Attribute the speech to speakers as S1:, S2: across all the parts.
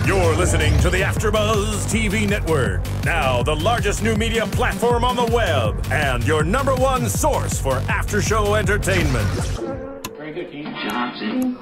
S1: You're listening to the AfterBuzz TV network, now the largest new media platform on the web, and your #1 source for after-show entertainment.
S2: Very good, Team Johnson.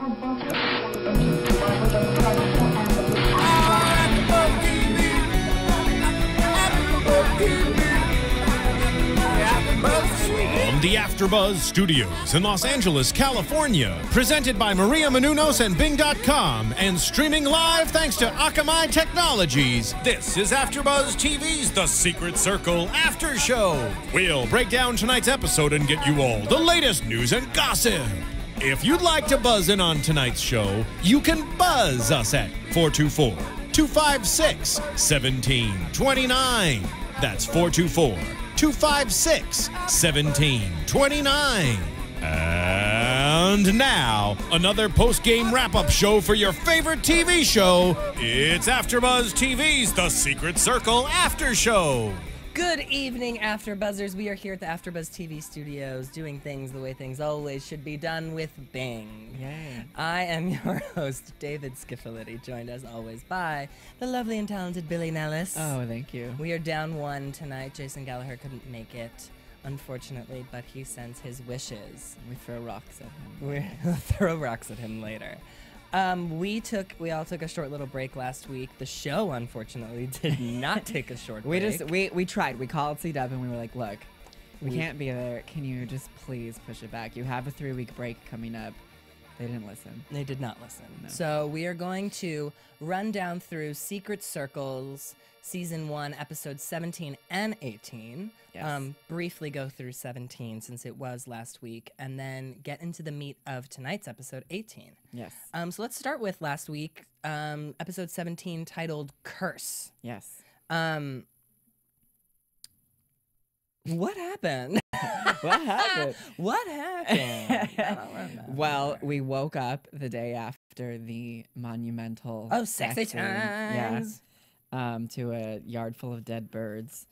S3: From the AfterBuzz Studios in Los Angeles, California, presented by Maria Menounos and Bing.com, and streaming live thanks to Akamai Technologies, this is AfterBuzz TV's The Secret Circle After Show. We'll break down tonight's episode and get you all the latest news and gossip. If you'd like to buzz in on tonight's show, you can buzz us at 424-256-1729. That's 424-256-1729. And now, another post-game wrap-up show for your favorite TV show. It's AfterBuzz TV's The Secret Circle After Show.
S4: Good evening, AfterBuzzers. We are here at the AfterBuzz TV studios doing things the way things always should be done with Bing.
S5: Yay.
S4: I am your host, David Schifilliti, joined as always by the lovely and talented Billy Nilles.
S5: Oh, thank you.
S4: We are down one tonight. Jason Gallagher couldn't make it, unfortunately, but he sends his wishes.
S5: We throw rocks at him.
S4: We'll throw rocks at him later. We all took a short little break last week. The show, unfortunately, did not take a short break.
S5: We tried. We called C-Dub and we were like, look, we can't be there. Can you just please push it back? You have a 3-week break coming up. They didn't listen.
S4: They did not listen.
S5: No.
S4: So we are going to run down through Secret Circles, Season 1, Episodes 17 and 18.
S5: Yes.
S4: Briefly go through 17 since it was last week, and then get into the meat of tonight's episode 18.
S5: Yes.
S4: So let's start with last week, Episode 17, titled Curse.
S5: Yes.
S4: What happened?
S5: What happened?
S4: What happened? I don't remember.
S5: Well, we woke up the day after the monumental
S4: Sexy
S5: scene.
S4: times.
S5: Yeah. To a yard full of dead birds.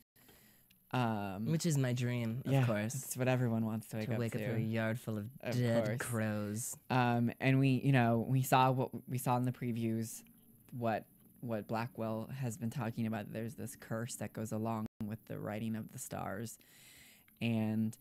S4: Which is my dream, of course.
S5: It's what everyone wants to wake up to.
S4: To a yard full of dead crows.
S5: And we saw what we saw in the previews, what Blackwell has been talking about. There's this curse that goes along with the writing of the stars, and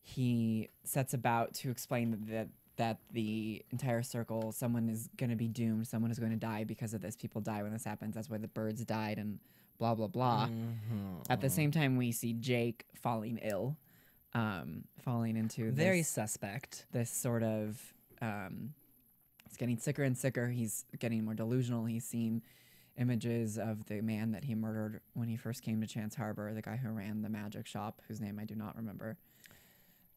S5: he sets about to explain that the entire circle, someone is going to be doomed, someone is going to die because of this. People die when this happens. That's why the birds died and blah, blah, blah.
S4: Mm-hmm.
S5: At the same time, we see Jake falling ill, falling into
S4: very suspect.
S5: This sort of, it's getting sicker and sicker. He's getting more delusional. He's seen images of the man that he murdered when he first came to Chance Harbor, the guy who ran the magic shop, whose name I do not remember.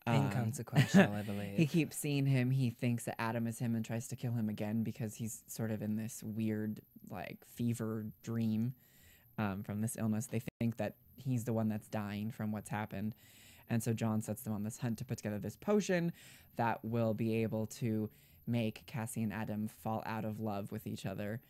S4: Inconsequential, I believe.
S5: He keeps seeing him. He thinks that Adam is him and tries to kill him again because he's sort of in this weird, like, fever dream from this illness. They think that he's the one that's dying from what's happened. And so John sets them on this hunt to put together this potion that will be able to make Cassie and Adam fall out of love with each other.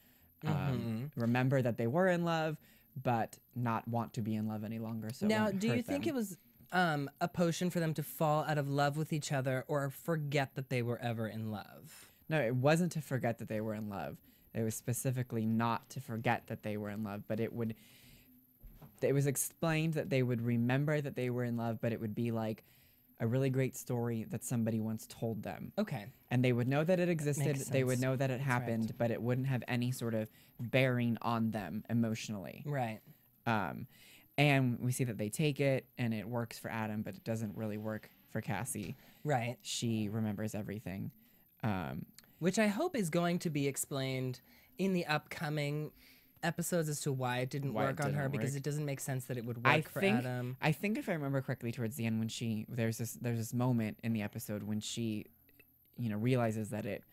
S5: Remember that they were in love, but not want to be in love any longer. So
S4: now, do you think it was a potion for them to fall out of love with each other or forget that they were ever in love?
S5: No, it wasn't to forget that they were in love. It was specifically not to forget that they were in love, but it was explained that they would remember that they were in love, but it would be like a really great story that somebody once told them.
S4: Okay.
S5: And they would know that it existed,
S4: Makes
S5: they would
S4: sense.
S5: know that it happened,
S4: right.
S5: but it wouldn't have any sort of bearing on them emotionally.
S4: Right.
S5: And we see that they take it, and it works for Adam, but it doesn't really work for Cassie.
S4: Right.
S5: She remembers everything.
S4: Which I hope is going to be explained in the upcoming episodes as to why it didn't work on her, because it doesn't make sense that it would work for Adam.
S5: I think if I remember correctly, towards the end, when there's this moment in the episode when she, realizes that it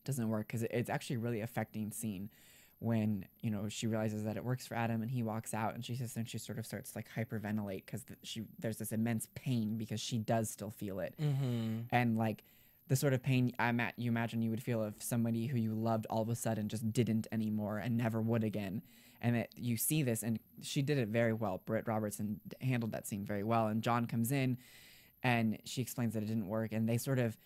S5: doesn't work, because it's actually a really affecting scene when she realizes that it works for Adam, and he walks out, and she sort of starts like hyperventilate because there's this immense pain because she does still feel it, and like the sort of pain you imagine you would feel if somebody who you loved all of a sudden just didn't anymore and never would again. And that you see this, and she did it very well. Britt Robertson handled that scene very well. And John comes in, and she explains that it didn't work, and they sort of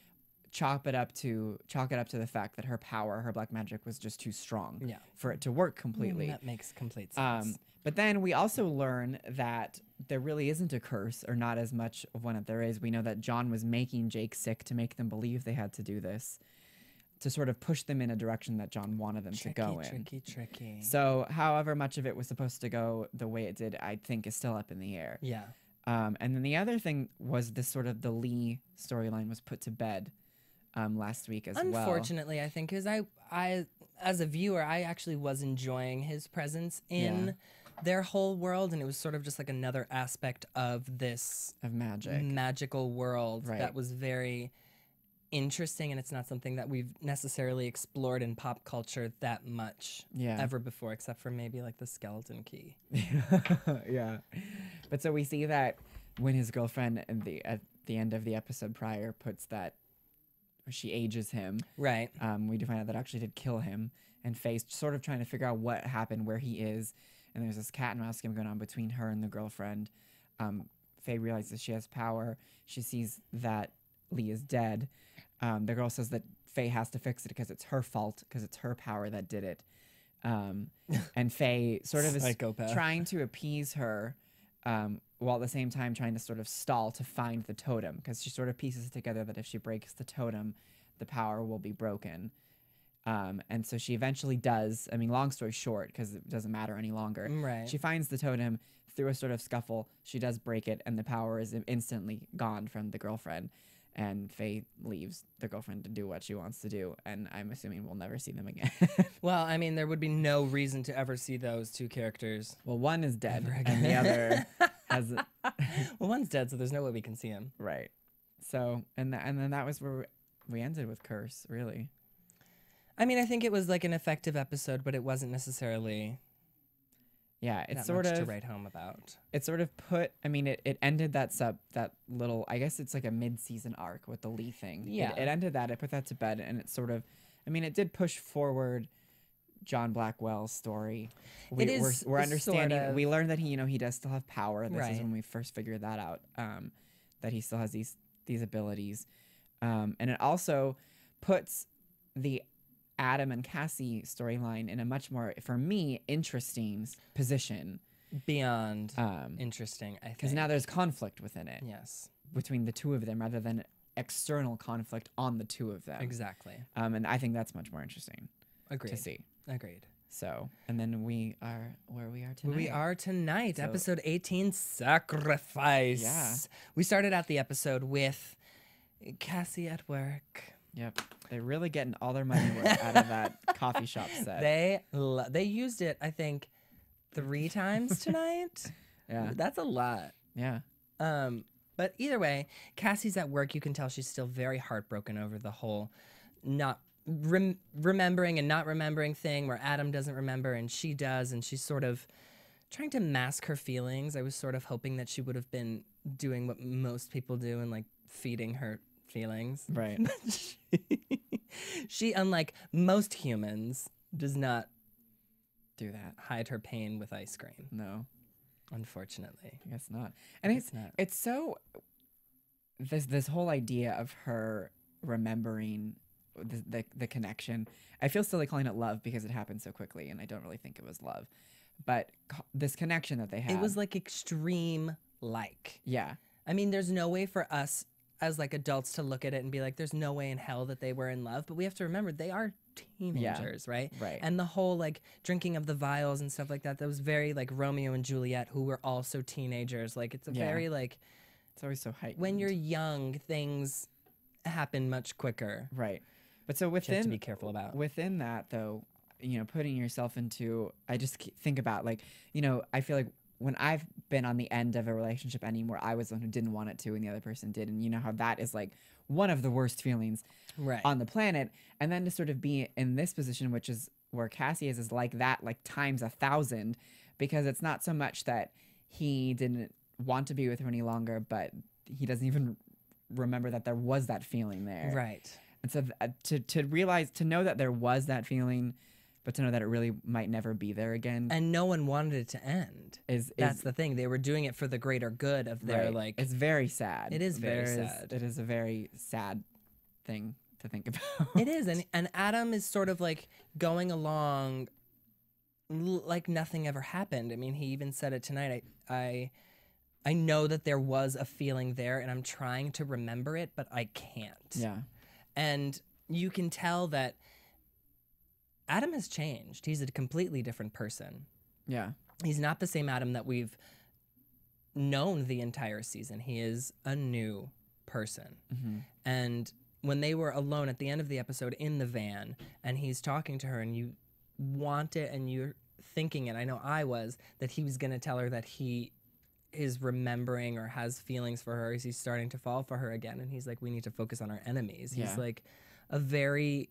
S5: chalk it up to the fact that her power, her black magic, was just too strong for it to work completely.
S4: That makes complete sense.
S5: But then we also learn that there really isn't a curse, or not as much of one that there is. We know that John was making Jake sick to make them believe they had to do this, to sort of push them in a direction that John wanted them to go in.
S4: Tricky.
S5: So however much of it was supposed to go the way it did, I think is still up in the air.
S4: Yeah.
S5: And then the other thing was this sort of the Lee storyline was put to bed last week as well.
S4: Unfortunately, I think, because I, as a viewer, I actually was enjoying his presence in their whole world, and it was sort of just like another aspect of this magical world that was very interesting, and it's not something that we've necessarily explored in pop culture that much ever before, except for maybe like the skeleton key.
S5: Yeah. But so we see that when his girlfriend at the end of the episode prior puts that, she ages him. Right. We do find out that actually did kill him, and Faye's sort of trying to figure out what happened, where he is, and there's this cat and mouse game going on between her and the girlfriend. Faye realizes she has power. She sees that Lee is dead. The girl says that Faye has to fix it because it's her fault, because it's her power that did it. And Faye sort of is trying to appease her, while at the same time trying to sort of stall to find the totem, because she sort of pieces together that if she breaks the totem, the power will be broken. And so she eventually does. I mean, long story short, because it doesn't matter any longer. Right. She finds the totem through a sort of scuffle. She does break it, and the power is instantly gone from the girlfriend. And Faye leaves the girlfriend to do what she wants to do, and I'm assuming we'll never see them again.
S4: Well, I mean, there would be no reason to ever see those two characters.
S5: Well, one is dead, and the other has...
S4: Well, one's dead, so there's no way we can see him.
S5: Right. So, and then that was where we ended with Curse, really.
S4: I mean, I think it was like an effective episode, but it wasn't necessarily...
S5: Yeah, it's
S4: not
S5: sort
S4: much
S5: of
S4: to write home about.
S5: It sort of put. I mean, it ended that little. I guess it's like a mid-season arc with the Lee thing. Yeah, it ended that. It put that to bed, and it sort of. I mean, it did push forward John Blackwell's story. We're understanding. Sort of. We learned that he does still have power. This is when we first figured that out. That he still has these abilities, and it also puts the Adam and Cassie storyline in a much more, for me, interesting position.
S4: Beyond interesting, I think.
S5: Because now there's conflict within it.
S4: Yes.
S5: Between the two of them, rather than external conflict on the two of them.
S4: Exactly.
S5: And I think that's much more interesting.
S4: Agreed.
S5: To see.
S4: Agreed.
S5: So, and then we are where we are tonight.
S4: Where we are tonight, so, episode 18, Sacrifice. Yeah. We started out the episode with Cassie at work.
S5: Yep, they're really getting all their money worth out of that coffee shop set.
S4: They used it, I think, 3 times tonight.
S5: Yeah,
S4: that's a lot.
S5: Yeah.
S4: But either way, Cassie's at work. You can tell she's still very heartbroken over the whole not remembering and not remembering thing, where Adam doesn't remember and she does, and she's sort of trying to mask her feelings. I was sort of hoping that she would have been doing what most people do and like feeding her feelings.
S5: Right.
S4: She, unlike most humans, does not
S5: do that.
S4: Hide her pain with ice cream.
S5: No.
S4: Unfortunately.
S5: I guess not. And it's so this whole idea of her remembering the connection. I feel silly calling it love because it happened so quickly and I don't really think it was love. But this connection that they had.
S4: It was like extreme like.
S5: Yeah.
S4: I mean, there's no way for us as like adults to look at it and be like, there's no way in hell that they were in love. But we have to remember they are teenagers, right?
S5: Right.
S4: And the whole like drinking of the vials and stuff like that was very like Romeo and Juliet, who were also teenagers. Like it's a very like,
S5: it's always so heightened.
S4: When you're young, things happen much quicker.
S5: Right. But so within,
S4: you have to be careful about.
S5: Within that though, you know, putting yourself into, I just think about like, you know, I feel like when I've been on the end of a relationship ending where I was the one who didn't want it to and the other person did, and you know how that is like one of the worst feelings on the planet, and then to sort of be in this position, which is where Cassie is like that, like times 1,000, because it's not so much that he didn't want to be with her any longer, but he doesn't even remember that there was that feeling there.
S4: Right.
S5: And so to realize, to know that there was that feeling, but to know that it really might never be there again.
S4: And no one wanted it to end. That's the thing. They were doing it for the greater good of their like...
S5: It's very sad.
S4: It is very sad.
S5: It is a very sad thing to think about.
S4: It is, and Adam is sort of like going along like nothing ever happened. I mean, he even said it tonight. I know that there was a feeling there, and I'm trying to remember it, but I can't.
S5: Yeah.
S4: And you can tell that Adam has changed. He's a completely different person.
S5: Yeah.
S4: He's not the same Adam that we've known the entire season. He is a new person.
S5: Mm-hmm.
S4: And when they were alone at the end of the episode in the van, and he's talking to her, and you want it, and you're thinking it, I know I was, that he was going to tell her that he is remembering or has feelings for her as he's starting to fall for her again. And he's like, we need to focus on our enemies. He's like a very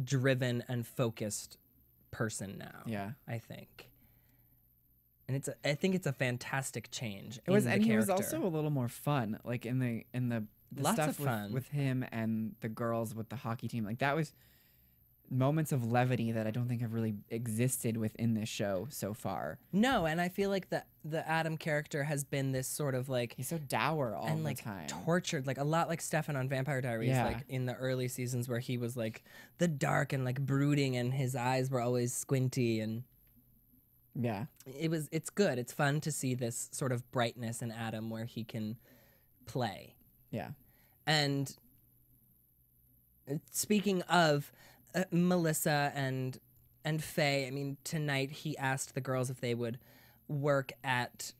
S4: driven and focused person now.
S5: Yeah.
S4: I think. And I think it's a fantastic change.
S5: It was,
S4: in
S5: and
S4: the
S5: he
S4: character.
S5: was also a little more fun, like in the
S4: Lots
S5: stuff
S4: of fun
S5: with him and the girls with the hockey team. Like that was moments of levity that I don't think have really existed within this show so far.
S4: No, and I feel like the Adam character has been this sort of like
S5: He's so dour all
S4: and
S5: the
S4: like
S5: time.
S4: tortured, like a lot like Stefan on Vampire Diaries,
S5: Yeah.
S4: like in the early seasons where he was like the dark and like brooding, and his eyes were always squinty, and
S5: Yeah.
S4: it's good. It's fun to see this sort of brightness in Adam where he can play.
S5: Yeah.
S4: And speaking of Melissa and Faye, I mean, tonight he asked the girls if they would work at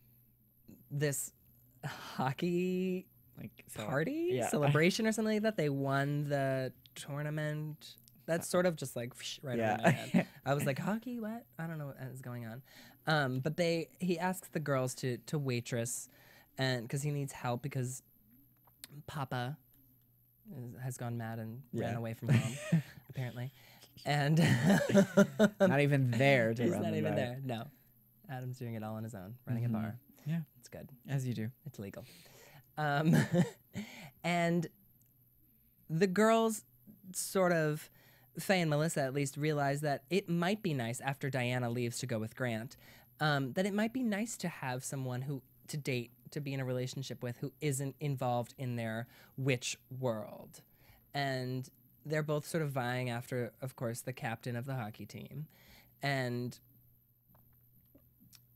S4: this hockey party celebration or something like that. They won the tournament. That's sort of just like right over my head. I was like, hockey? What? I don't know what is going on. But he asks the girls to waitress, and because he needs help because Papa has gone mad and ran away from home, apparently. And
S5: Not even there to
S4: he's
S5: run
S4: not
S5: them
S4: even
S5: back.
S4: there. No, Adam's doing it all on his own, running a bar.
S5: Yeah.
S4: It's good.
S5: As you do.
S4: It's legal. And the girls sort of, Faye and Melissa at least, realize that it might be nice after Diana leaves to go with Grant, that it might be nice to have someone to date, to be in a relationship with, who isn't involved in their witch world. And they're both sort of vying after, of course, the captain of the hockey team. And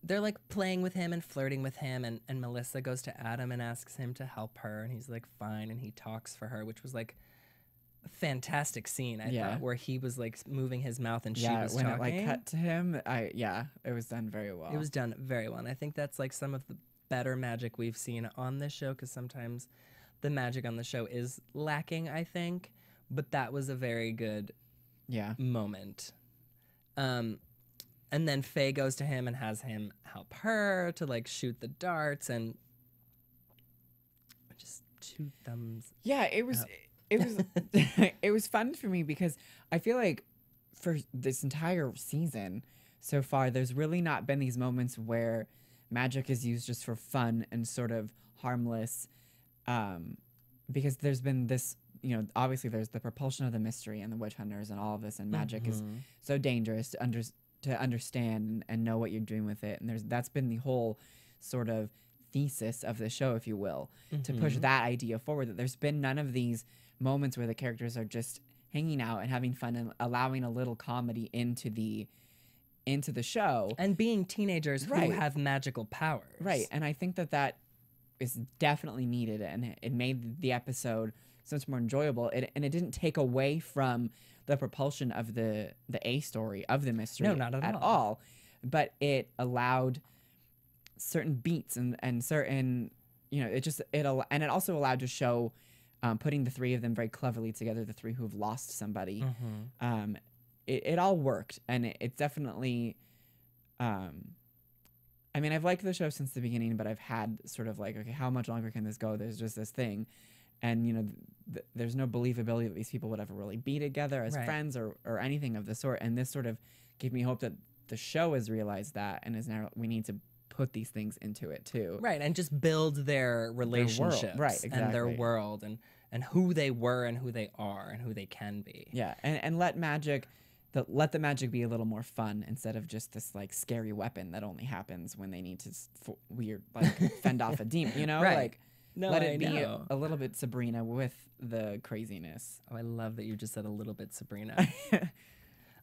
S4: they're like playing with him and flirting with him, and Melissa goes to Adam and asks him to help her, and he's like, fine, and he talks for her, which was like a fantastic scene, I thought, where he was like moving his mouth and she was
S5: when
S4: talking.
S5: it like cut to him, it was done very well.
S4: It was done very well, and I think that's like some of the better magic we've seen on this show, because sometimes the magic on the show is lacking, I think, but that was a very good moment. And then Faye goes to him and has him help her to like shoot the darts, and just 2 thumbs.
S5: Yeah, it was it was fun for me because I feel like for this entire season so far, there's really not been these moments where magic is used just for fun and sort of harmless, because there's been this, obviously there's the propulsion of the mystery and the witch hunters and all of this, and magic is so dangerous to understand and know what you're doing with it. And that's been the whole sort of thesis of the show, if you will, to push that idea forward, that there's been none of these moments where the characters are just hanging out and having fun and allowing a little comedy into the show.
S4: And being teenagers who have magical powers.
S5: Right. And I think that is definitely needed, and it made the episode so much more enjoyable. And it didn't take away from the propulsion of the A story of the mystery.
S4: No, not at
S5: all. But it allowed certain beats and certain, and it also allowed to show putting the 3 of them very cleverly together, the 3 who have lost somebody. It all worked, and it's definitely, I mean, I've liked the show since the beginning, but I've had sort of like, okay, how much longer can this go? There's just this thing. And, there's no believability that these people would ever really be together as friends or anything of the sort. And this sort of gave me hope that the show has realized that and is now, we need to put these things into it too.
S4: Right, and just build their relationships and their world and who they were and who they are and who they can be.
S5: Yeah, and let the magic be a little more fun instead of just this like scary weapon that only happens when they need to fend off a demon,
S4: Right.
S5: Like
S4: No,
S5: let
S4: I
S5: it be
S4: know.
S5: a little bit Sabrina with the craziness.
S4: Oh, I love that you just said a little bit Sabrina.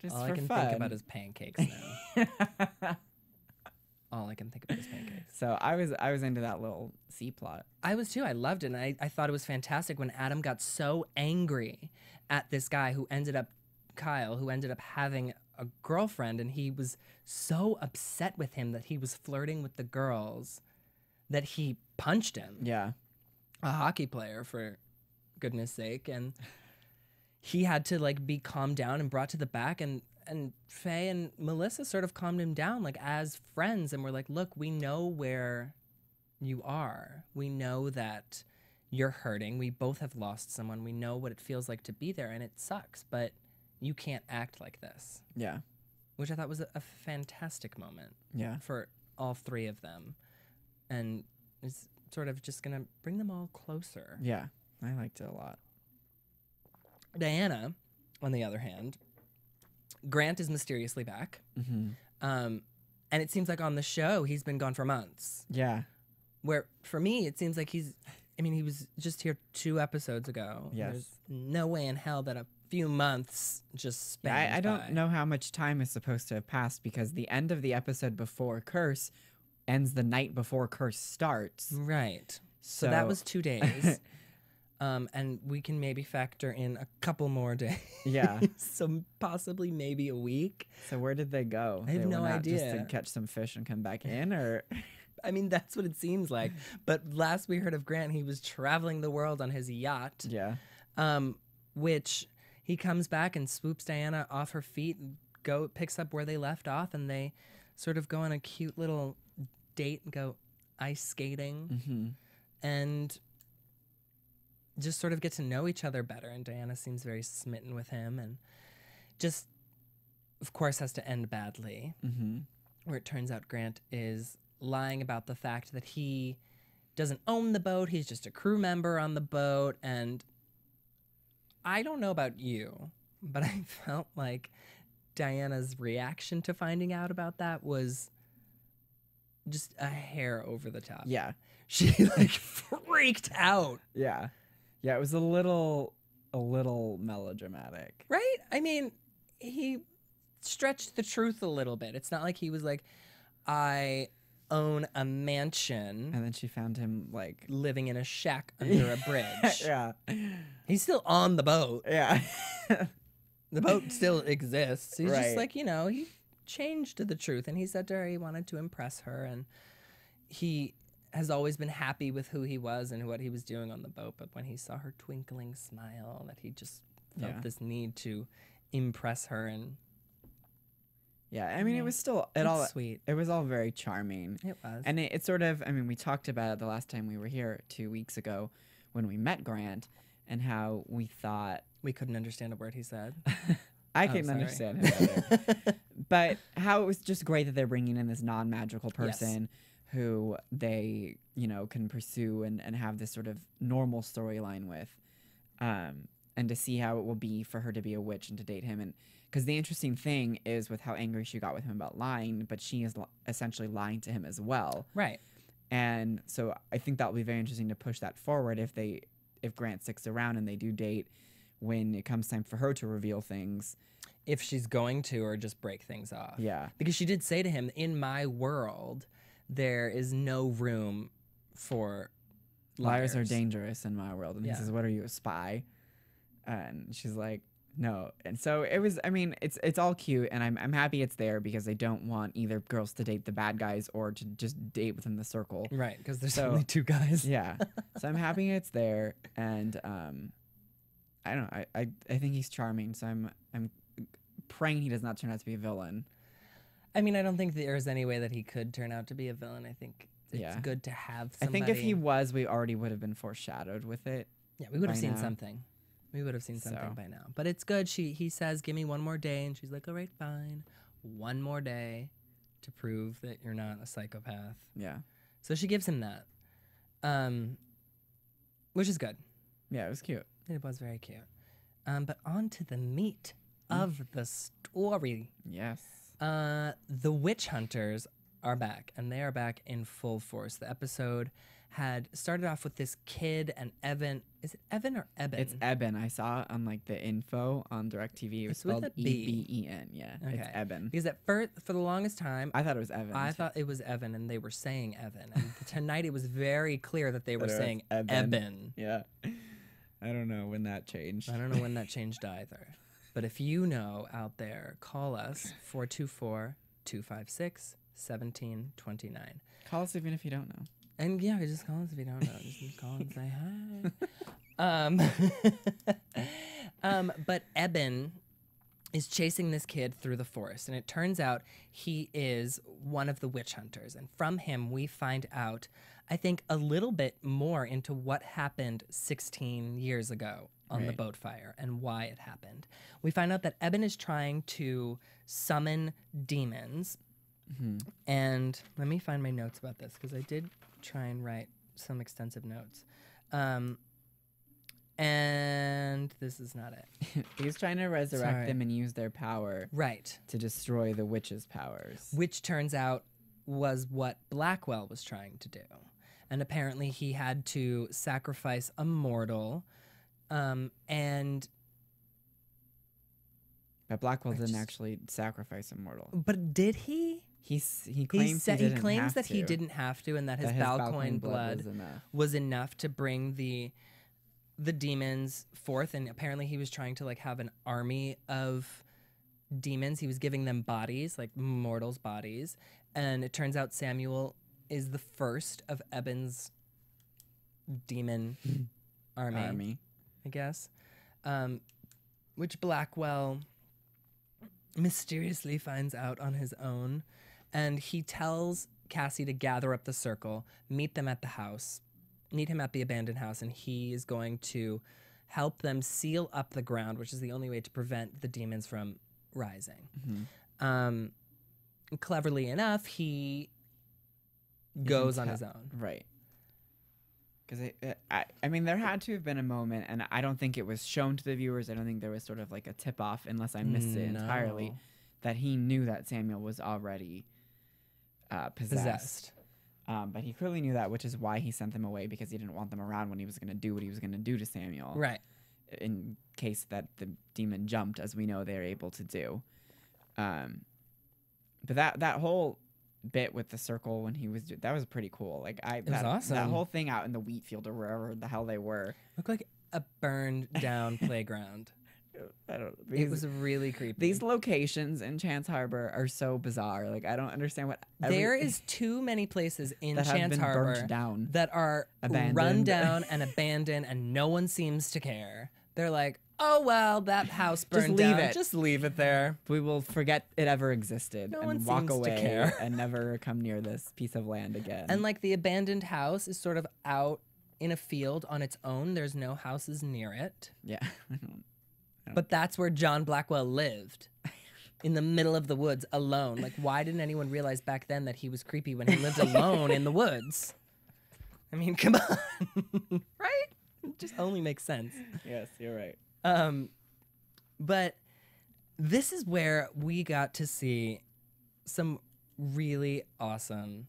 S5: Just
S4: All
S5: for
S4: I can
S5: fun.
S4: think about is pancakes now. All I can think about is pancakes.
S5: So I was into that little C plot.
S4: I was too. I loved it. And I thought it was fantastic when Adam got so angry at this guy Kyle, who ended up having a girlfriend, and he was so upset with him that he was flirting with the girls that he punched him.
S5: Yeah.
S4: A hockey player, for goodness sake. And he had to like be calmed down and brought to the back, and Faye and Melissa sort of calmed him down, like as friends, and were like, look, we know where you are. We know that you're hurting. We both have lost someone. We know what it feels like to be there, and it sucks, but you can't act like this.
S5: Yeah.
S4: Which I thought was a fantastic moment.
S5: Yeah.
S4: For all three of them. And it's sort of just going to bring them all closer.
S5: Yeah. I liked it a lot.
S4: Diana, on the other hand, Grant is mysteriously back.
S5: Mm-hmm.
S4: And it seems like on the show, he's been gone for months.
S5: Yeah.
S4: Where, for me, it seems like he was just here 2 episodes ago.
S5: Yes.
S4: There's no way in hell that a few months just spent
S5: Yeah, I don't know how much time is supposed to have passed, because the end of the episode before Curse ends the night before Curse starts.
S4: Right. So that was 2 days. And we can maybe factor in a couple more days.
S5: Yeah.
S4: So possibly maybe a week.
S5: So where did they go?
S4: I have
S5: they
S4: no
S5: went out
S4: idea.
S5: Just to catch some fish and come back in, or?
S4: I mean, that's what it seems like. But last we heard of Grant, he was traveling the world on his yacht.
S5: Yeah.
S4: Which he comes back and swoops Diana off her feet and picks up where they left off, and they sort of go on a cute little date and go ice skating.
S5: Mm-hmm.
S4: And just sort of get to know each other better. And Diana seems very smitten with him, and just, of course, has to end badly.
S5: Mm-hmm.
S4: Where it turns out Grant is lying about the fact that he doesn't own the boat. He's just a crew member on the boat. And I don't know about you, but I felt like Diana's reaction to finding out about that was just a hair over the top.
S5: Yeah.
S4: She like freaked out.
S5: Yeah. Yeah, it was a little melodramatic.
S4: Right? I mean, he stretched the truth a little bit. It's not like he was like, I own a mansion.
S5: And then she found him like
S4: living in a shack under a bridge.
S5: Yeah.
S4: He's still on the boat.
S5: Yeah.
S4: The boat still exists. He's
S5: Right.
S4: just like, he changed to the truth. And he said to her he wanted to impress her. And he has always been happy with who he was and what he was doing on the boat. But when he saw her twinkling smile, that he just felt this need to impress her. And
S5: yeah, I mean, it was still
S4: sweet.
S5: It was all very charming.
S4: It was.
S5: And it sort of, I mean, we talked about it the last time we were here 2 weeks ago when we met Grant, and how we thought
S4: we couldn't understand a word he said.
S5: I couldn't understand him either. But how it was just great that they're bringing in this non-magical person who they, can pursue and have this sort of normal storyline with. And to see how it will be for her to be a witch and to date him. And because the interesting thing is with how angry she got with him about lying, but she is essentially lying to him as well.
S4: Right.
S5: And so I think that will be very interesting to push that forward if Grant sticks around and they do date when it comes time for her to reveal things.
S4: If she's going to, or just break things off.
S5: Yeah.
S4: Because she did say to him, in my world, there is no room for liars.
S5: Liars are dangerous in my world. And he says, what are you, a spy? And she's like, no. And so it was, I mean, it's all cute, and I'm happy it's there, because they don't want either girls to date the bad guys or to just date within the circle.
S4: Right, because there's only 2 guys.
S5: Yeah. So I'm happy it's there, and I don't know, I think he's charming, so I'm praying he does not turn out to be a villain.
S4: I mean, I don't think there's any way that he could turn out to be a villain. I think it's good to have somebody.
S5: I think if he was, we already would have been foreshadowed with it.
S4: Yeah, we would have seen something. We would have seen something by now. But it's good. He says, give me 1 more day. And she's like, all right, fine. 1 more day to prove that you're not a psychopath.
S5: Yeah.
S4: So she gives him that, which is good.
S5: Yeah, it was cute.
S4: It was very cute. But on to the meat of the story.
S5: Yes.
S4: The witch hunters are back, and they are back in full force. The episode had started off with this kid and Evan. Is it Evan or Eben?
S5: It's Eben. I saw on like the info on DirecTV. It was spelled E-B-E-N. Yeah, okay. It's Eben.
S4: Because for the longest time,
S5: I thought it was Evan.
S4: I thought it was Evan, and they were saying Evan. And tonight it was very clear that they were saying Eben.
S5: Yeah. I don't know when that changed.
S4: I don't know when that changed either. But if you know out there, call us 424-256-1729.
S5: Call us even if you don't know.
S4: And yeah, just call us if you don't know. Just call and say hi. But Eben is chasing this kid through the forest, and it turns out he is one of the witch hunters. And from him, we find out, I think, a little bit more into what happened 16 years ago on the boat fire and why it happened. We find out that Eben is trying to summon demons. And let me find my notes about this, because I did try and write some extensive notes. And this is not it.
S5: He's trying to resurrect them and use their power
S4: to
S5: destroy the witch's powers.
S4: Which turns out was what Blackwell was trying to do. And apparently he had to sacrifice a mortal. But
S5: Blackwell didn't actually sacrifice a mortal.
S4: But did he?
S5: He claims he
S4: claims that he didn't have to, and that his Balcoin blood was enough to bring the demons forth. And apparently he was trying to like have an army of demons. He was giving them bodies, like mortals' bodies. And it turns out Samuel is the first of Eben's demon army, I guess. Which Blackwell mysteriously finds out on his own. And he tells Cassie to gather up the circle, meet them at the house, meet him at the abandoned house, and he is going to help them seal up the ground, which is the only way to prevent the demons from rising. Cleverly enough, he goes on his own.
S5: Right. Because I mean, there had to have been a moment, and I don't think it was shown to the viewers. I don't think there was sort of like a tip-off, unless I missed it entirely, that he knew that Samuel was already possessed. But he clearly knew that, which is why he sent them away, because he didn't want them around when he was going to do what he was going to do to Samuel.
S4: Right.
S5: In case that the demon jumped, as we know they're able to do. But that whole bit with the circle when he was that was pretty cool. Like it was awesome. That whole thing out in the wheat field or wherever the hell they were
S4: looked like a burned down playground. It was really creepy.
S5: These locations in Chance Harbor are so bizarre. Like I don't understand what
S4: there is too many places in Chance Harbor
S5: down,
S4: that are run down and abandoned, and no one seems to care. They're like, oh, well, that house burned down. Just leave it there.
S5: We will forget it ever existed and walk away and never come near this piece of land again.
S4: And like the abandoned house is sort of out in a field on its own. There's no houses near it.
S5: Yeah.
S4: But that's where John Blackwell lived. In the middle of the woods, alone. Like, why didn't anyone realize back then that he was creepy when he lived alone in the woods? I mean, come on. Right? It just only makes sense.
S5: Yes, you're right.
S4: But this is where we got to see some really awesome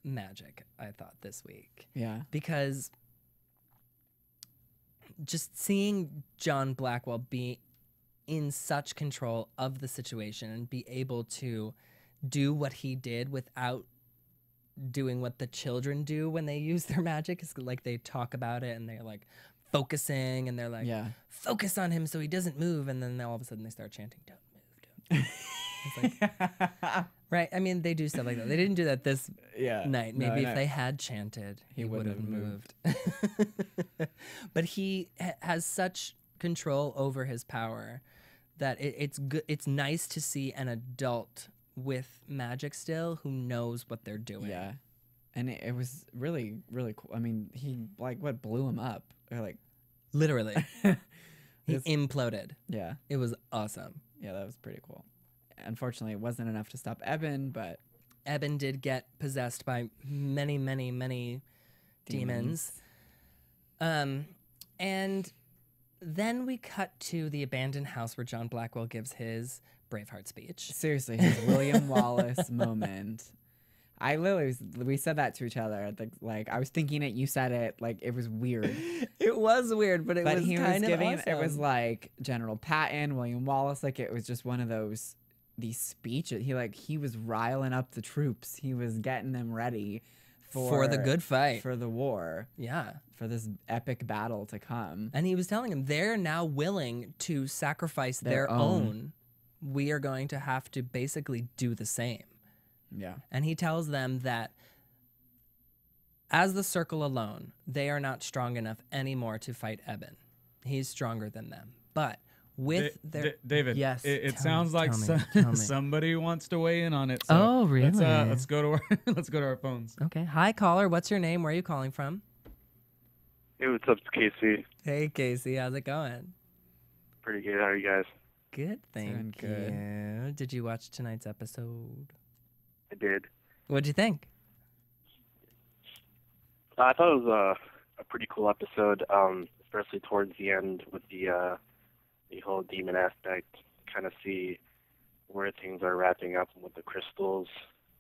S4: magic, I thought, this week.
S5: Yeah.
S4: Because just seeing John Blackwell be in such control of the situation and be able to do what he did without doing what the children do when they use their magic, is like they talk about it and they're like focusing and they're like, focus on him so he doesn't move, and then all of a sudden they start chanting, don't move, don't move. It's like, right? I mean, they do stuff like that. They didn't do that this night. Maybe if they had chanted, he would have moved. But he has such control over his power that it's good. It's nice to see an adult with magic still who knows what they're doing.
S5: Yeah. And it was really, really cool. I mean, he blew him up, or like
S4: literally he imploded.
S5: Yeah.
S4: It was awesome.
S5: Yeah, that was pretty cool. Unfortunately, it wasn't enough to stop Eben, but
S4: Eben did get possessed by many, many, many demons. And then we cut to the abandoned house where John Blackwell gives his Braveheart speech.
S5: Seriously, his William Wallace moment. We said that to each other. Like I was thinking it, you said it. Like it was weird.
S4: It was weird, but he was giving.
S5: Awesome. It was like General Patton, William Wallace. Like it was just one of these speeches. He was riling up the troops. He was getting them ready
S4: for the good fight,
S5: for the war.
S4: Yeah,
S5: for this epic battle to come.
S4: And he was telling him they're now willing to sacrifice their own. We are going to have to basically do the same.
S5: Yeah.
S4: And he tells them that as the Circle alone, they are not strong enough anymore to fight Eben. He's stronger than them. But with their...
S6: David,
S4: yes,
S6: it sounds like somebody wants to weigh in on it. So
S4: oh, really?
S6: Let's go to our phones.
S4: Okay. Hi, caller. What's your name? Where are you calling from?
S7: Hey, what's up, Casey?
S4: Hey, Casey. How's it going?
S7: Pretty good. How are you guys?
S4: Good, thank you. Did you watch tonight's episode?
S7: I did.
S4: What'd you think?
S7: I thought it was a pretty cool episode, especially towards the end with the whole demon aspect. Kind of see where things are wrapping up with the crystals,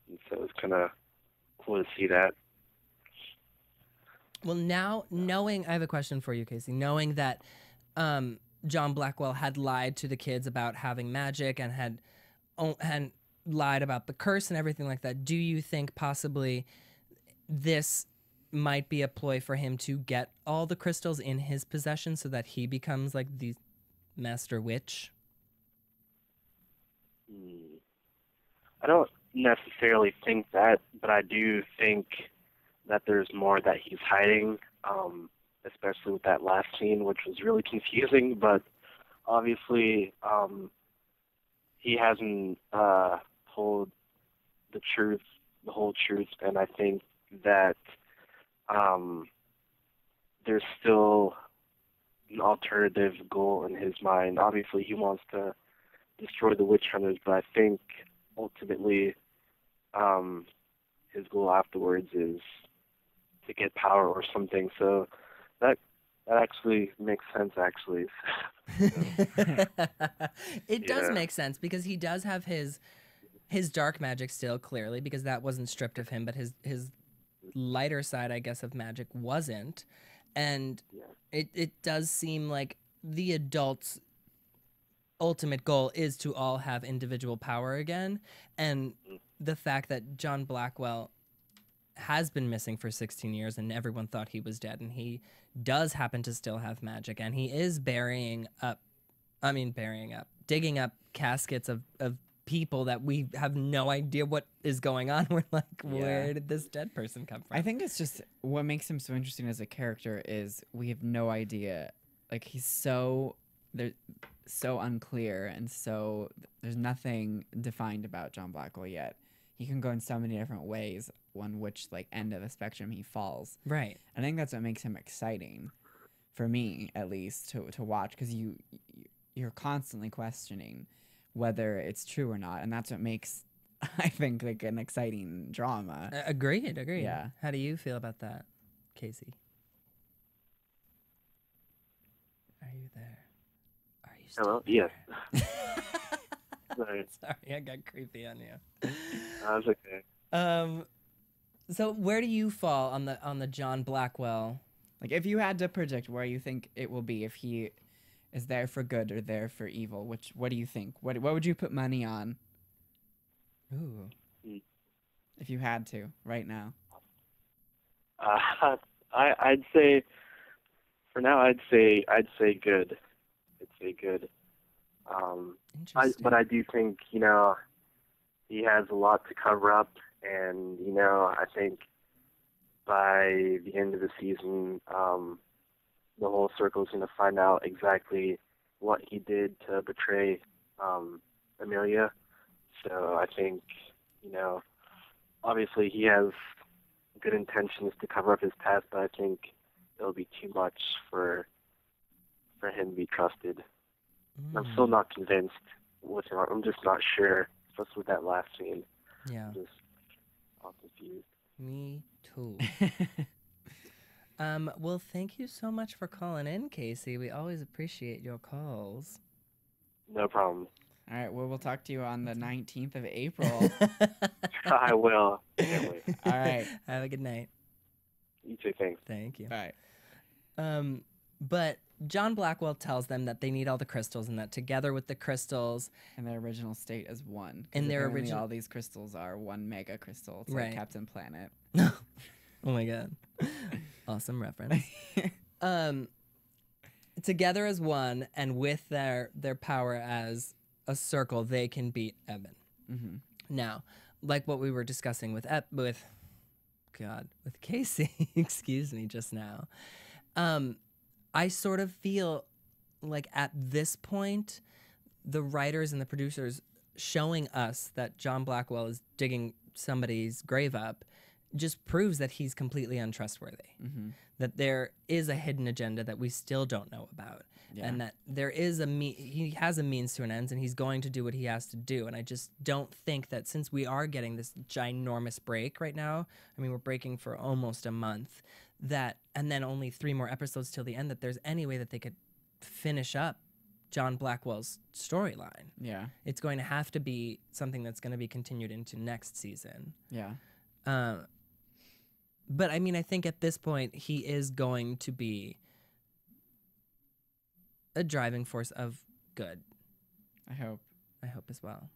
S7: and so it's kind of cool to see that.
S4: Well, now knowing, I have a question for you, Casey. Knowing that John Blackwell had lied to the kids about having magic and had lied about the curse and everything like that, do you think possibly this might be a ploy for him to get all the crystals in his possession so that he becomes like the master witch?
S7: I don't necessarily think that, but I do think that there's more that he's hiding, especially with that last scene, which was really confusing, but obviously he hasn't told the truth, the whole truth, and I think that there's still an alternative goal in his mind. Obviously, he wants to destroy the witch hunters, but I think ultimately his goal afterwards is to get power or something. So that actually makes sense, actually.
S4: It does make sense because he does have his dark magic still, clearly, because that wasn't stripped of him, but his lighter side, I guess, of magic wasn't. And it does seem like the adults' ultimate goal is to all have individual power again. And the fact that John Blackwell has been missing for 16 years and everyone thought he was dead, and he does happen to still have magic, and he is digging up caskets of people that we have no idea what is going on. We're like, where did this dead person come from?
S5: I think it's just what makes him so interesting as a character is we have no idea. Like he's so unclear, and so there's nothing defined about John Blackwell yet. He can go in so many different ways on which like end of the spectrum he falls.
S4: Right.
S5: I think that's what makes him exciting, for me at least, to watch, because you're constantly questioning whether it's true or not, and that's what makes, I think, like an exciting drama.
S4: Agreed.
S5: Yeah.
S4: How do you feel about that, Casey? Are you there? Are you still
S7: Hello?
S4: there?
S7: Yes. Sorry.
S4: Sorry, I got creepy on you.
S7: That's okay.
S4: So where do you fall on the John Blackwell?
S5: Like, if you had to predict where you think it will be, if he is there for good or there for evil, what do you think? What would you put money on?
S4: Ooh.
S5: If you had to, right now.
S7: I'd say, for now, I'd say good. I'd say good. But I do think, he has a lot to cover up, and, I think by the end of the season, the whole circle is going to find out exactly what he did to betray Amelia. So I think, obviously he has good intentions to cover up his past, but I think it'll be too much for him to be trusted. I'm still not convinced with him. I'm just not sure, especially with that last scene.
S4: Yeah.
S7: I'm just all confused.
S4: Me too. Well, thank you so much for calling in, Casey. We always appreciate your calls.
S7: No problem.
S5: All right. Well, we'll talk to you on the 19th of April.
S7: I will. Can't wait.
S5: All right.
S4: Have a good night.
S7: You too. Thanks.
S4: Thank you.
S5: All right.
S4: But John Blackwell tells them that they need all the crystals, and that together with the crystals,
S5: and their original state is one.
S4: And their
S5: original, all these crystals are one mega crystal. It's
S4: right.
S5: like Captain Planet.
S4: Oh my god, awesome reference. Together as one, and with their power as a circle, they can beat Eben.
S5: Mm-hmm.
S4: Now, like what we were discussing with Casey, excuse me, just now. I sort of feel like at this point, the writers and the producers showing us that John Blackwell is digging somebody's grave up just proves that he's completely untrustworthy.
S5: Mm-hmm.
S4: That there is a hidden agenda that we still don't know about.
S5: Yeah.
S4: And that there is he has a means to an end, and he's going to do what he has to do. And I just don't think that, since we are getting this ginormous break right now, I mean, we're breaking for almost a month, and then only 3 more episodes till the end, that there's any way that they could finish up John Blackwell's storyline.
S5: Yeah.
S4: It's going to have to be something that's going to be continued into next season.
S5: Yeah.
S4: But I mean, I think at this point, he is going to be a driving force of good.
S5: I hope
S4: as well.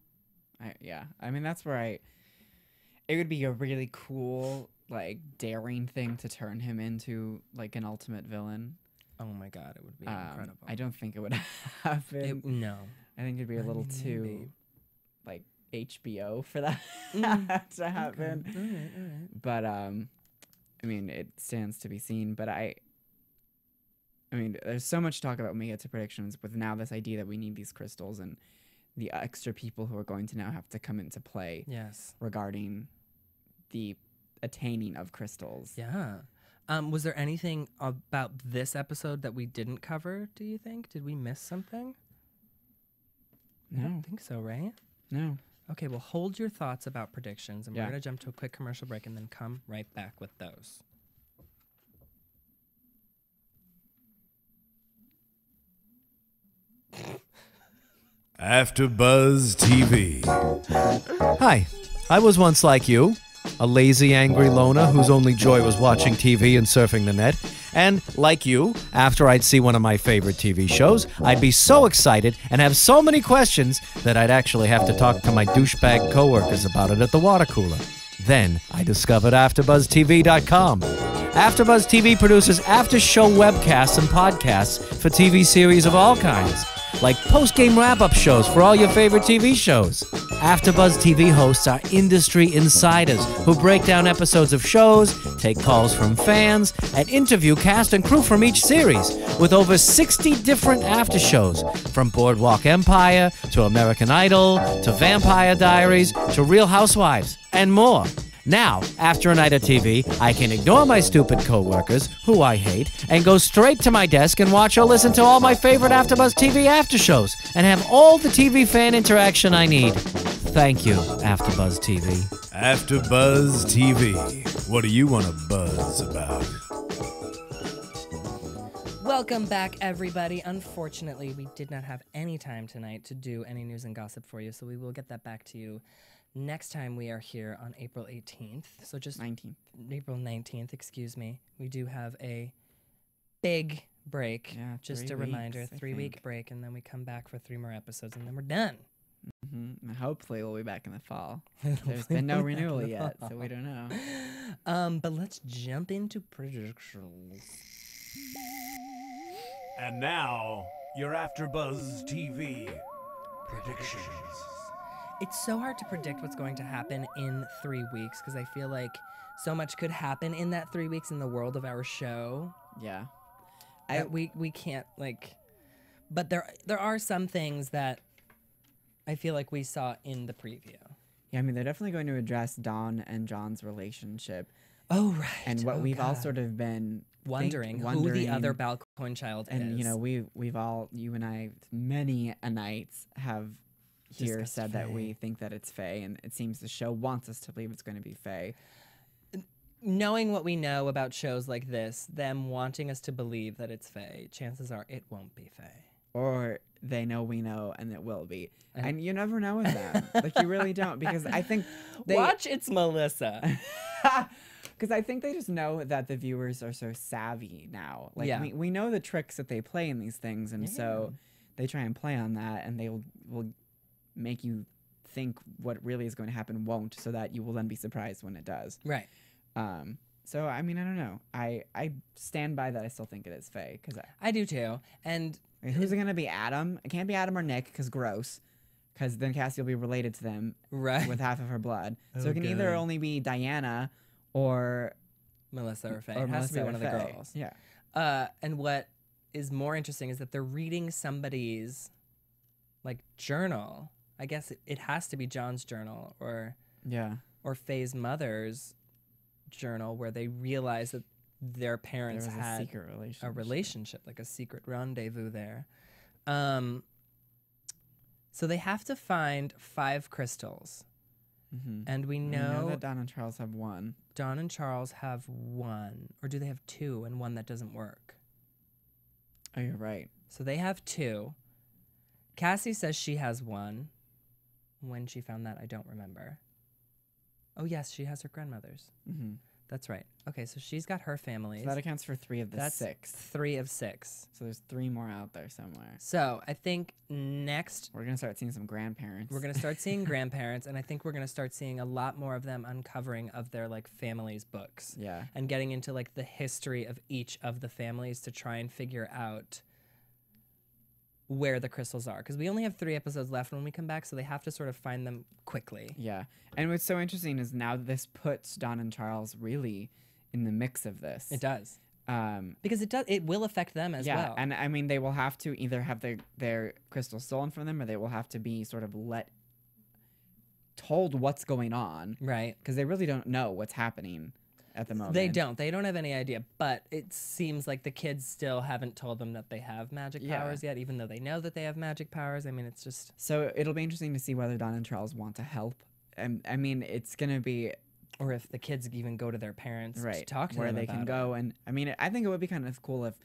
S5: I mean, that's where it would be a really cool, like, daring thing to turn him into, like, an ultimate villain.
S4: Oh my god, it would be incredible.
S5: I don't think it would happen.
S4: No.
S5: I think it'd be a little too, like, HBO for that to happen.
S4: Okay. All right.
S5: But, I mean, it stands to be seen. But I mean, there's so much talk about when we get to predictions with now this idea that we need these crystals and the extra people who are going to now have to come into play.
S4: Yes.
S5: Regarding the attaining of crystals.
S4: Yeah. Was there anything about this episode that we didn't cover, do you think? Did we miss something?
S5: No.
S4: I don't think so, right?
S5: No.
S4: Okay, well, hold your thoughts about predictions, and
S5: Yeah.
S4: we're going to jump to a quick commercial break and then come right back with those.
S3: AfterBuzz TV. Hi, I was once like you, a lazy, angry loner whose only joy was watching TV and surfing the net. And, like you, after I'd see one of my favorite TV shows, I'd be so excited and have so many questions that I'd actually have to talk to my douchebag coworkers about it at the water cooler. Then I discovered AfterBuzzTV.com. AfterBuzz TV produces after-show webcasts and podcasts for TV series of all kinds, like post-game wrap-up shows for all your favorite TV shows. AfterBuzz TV hosts are industry insiders who break down episodes of shows, take calls from fans, and interview cast and crew from each series, with over 60 different after shows, from Boardwalk Empire to American Idol to Vampire Diaries to Real Housewives, and more. Now, after a night of TV, I can ignore my stupid coworkers, who I hate, and go straight to my desk and watch or listen to all my favorite AfterBuzz TV after shows, and have all the TV fan interaction I need. Thank you, AfterBuzz TV. AfterBuzz TV. What do you want to buzz about?
S4: Welcome back, everybody. Unfortunately, we did not have any time tonight to do any news and gossip for you, so we will get that back to you next time we are here on April 18th. So just
S5: 19th.
S4: April 19th, excuse me. We do have a big break.
S5: Yeah,
S4: just
S5: 3
S4: a reminder,
S5: weeks, I
S4: 3-week
S5: think.
S4: break, and then we come back for 3 more episodes, and then we're done.
S5: Mm-hmm. Hopefully we'll be back in the fall. There's been no renewal yet, so we don't know.
S4: But let's jump into predictions.
S1: And now, your AfterBuzz TV predictions.
S4: It's so hard to predict what's going to happen in 3 weeks, because I feel like so much could happen in that 3 weeks in the world of our show.
S5: Yeah.
S4: We can't, like... But there are some things that I feel like we saw in the preview.
S5: Yeah, I mean, they're definitely going to address Dawn and John's relationship.
S4: Oh, right.
S5: And what we've all
S4: God.
S5: sort of been
S4: wondering who the other Balcoin child is.
S5: And, you know, we've all, you and I, many a nights have here
S4: Discussed
S5: said that
S4: Faye.
S5: we think that it's Faye, and it seems the show wants us to believe it's going to be Faye.
S4: Knowing what we know about shows like this, them wanting us to believe that it's Faye, chances are it won't be Faye.
S5: Or they know we know, and it will be. And you never know with them. Like, you really don't, because I think
S4: watch It's Melissa.
S5: Because I think they just know that the viewers are so savvy now. Like, we know the tricks that they play in these things, and so they try and play on that, and they will make you think what really is going to happen won't, so that you will then be surprised when it does.
S4: Right.
S5: So, I mean, I don't know. I stand by that. I still think it is Faye.
S4: I do too. And
S5: who's it going to be? Adam? It can't be Adam or Nick, because gross. Because then Cassie will be related to them with half of her blood. So it can either only be Diana or
S4: Melissa or Faye. It has to be one of the girls.
S5: Yeah.
S4: And what is more interesting is that they're reading somebody's like journal. I guess it has to be John's journal or Faye's mother's journal, where they realize that their parents had a relationship, like a secret rendezvous there. So they have to find 5 crystals. And we know
S5: that Dawn and Charles have 1.
S4: Dawn and Charles have 1. Or do they have 2 and 1 that doesn't work?
S5: Oh, you're right.
S4: So they have 2. Cassie says she has 1. When she found that, I don't remember. Oh, yes, she has her grandmother's. That's right. Okay, so she's got her families.
S5: So that accounts for 3 of the 6.
S4: 3 of 6.
S5: So there's 3 more out there somewhere.
S4: So I think next
S5: we're gonna start seeing some grandparents.
S4: We're gonna start seeing grandparents, and I think we're gonna start seeing a lot more of them uncovering of their like families' books.
S5: Yeah.
S4: And getting into like the history of each of the families to try and figure out where the crystals are, because we only have 3 episodes left when we come back, so they have to sort of find them quickly.
S5: Yeah. And what's so interesting is now this puts Dawn and Charles really in the mix of this.
S4: It does. Because it will affect them as well.
S5: Yeah, and I mean, they will have to either have their crystals stolen from them, or they will have to be sort of told what's going on.
S4: Right.
S5: Because they really don't know what's happening at the moment.
S4: They don't have any idea, but it seems like the kids still haven't told them that they have magic powers yet, even though they know that they have magic powers. I mean, it's just...
S5: So it'll be interesting to see whether Dawn and Charles want to help. And I mean, it's going to be...
S4: Or if the kids even go to their parents to talk to them
S5: where they
S4: about
S5: can go. And I mean, I think it would be kind of cool if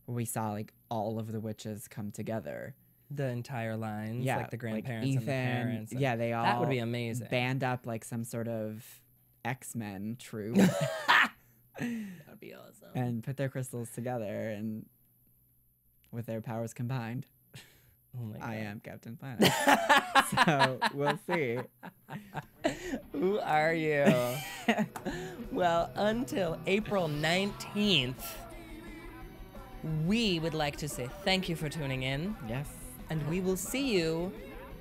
S5: we saw like all of the witches come together.
S4: The entire lines, like the grandparents
S5: like Ethan,
S4: and the parents. And
S5: they all...
S4: That would be amazing.
S5: Band up like some sort of X-Men troop.
S4: That would be awesome.
S5: And put their crystals together and with their powers combined.
S4: Oh my God.
S5: I am Captain Planet. So we'll see.
S4: Who are you? Well, until April 19th, we would like to say thank you for tuning in.
S5: Yes.
S4: And we will see you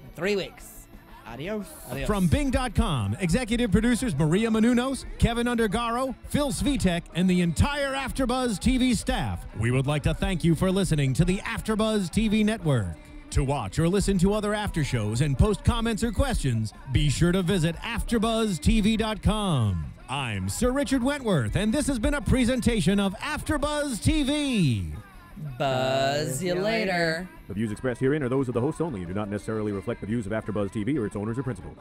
S4: in 3 weeks.
S5: Adios.
S3: From Bing.com, executive producers Maria Menounos, Kevin Undergaro, Phil Svitek, and the entire AfterBuzz TV staff, we would like to thank you for listening to the AfterBuzz TV network. To watch or listen to other after shows and post comments or questions, be sure to visit AfterBuzzTV.com. I'm Sir Richard Wentworth, and this has been a presentation of AfterBuzz TV.
S4: Buzz you later.
S1: The views expressed herein are those of the hosts only and do not necessarily reflect the views of AfterBuzz TV or its owners or principals.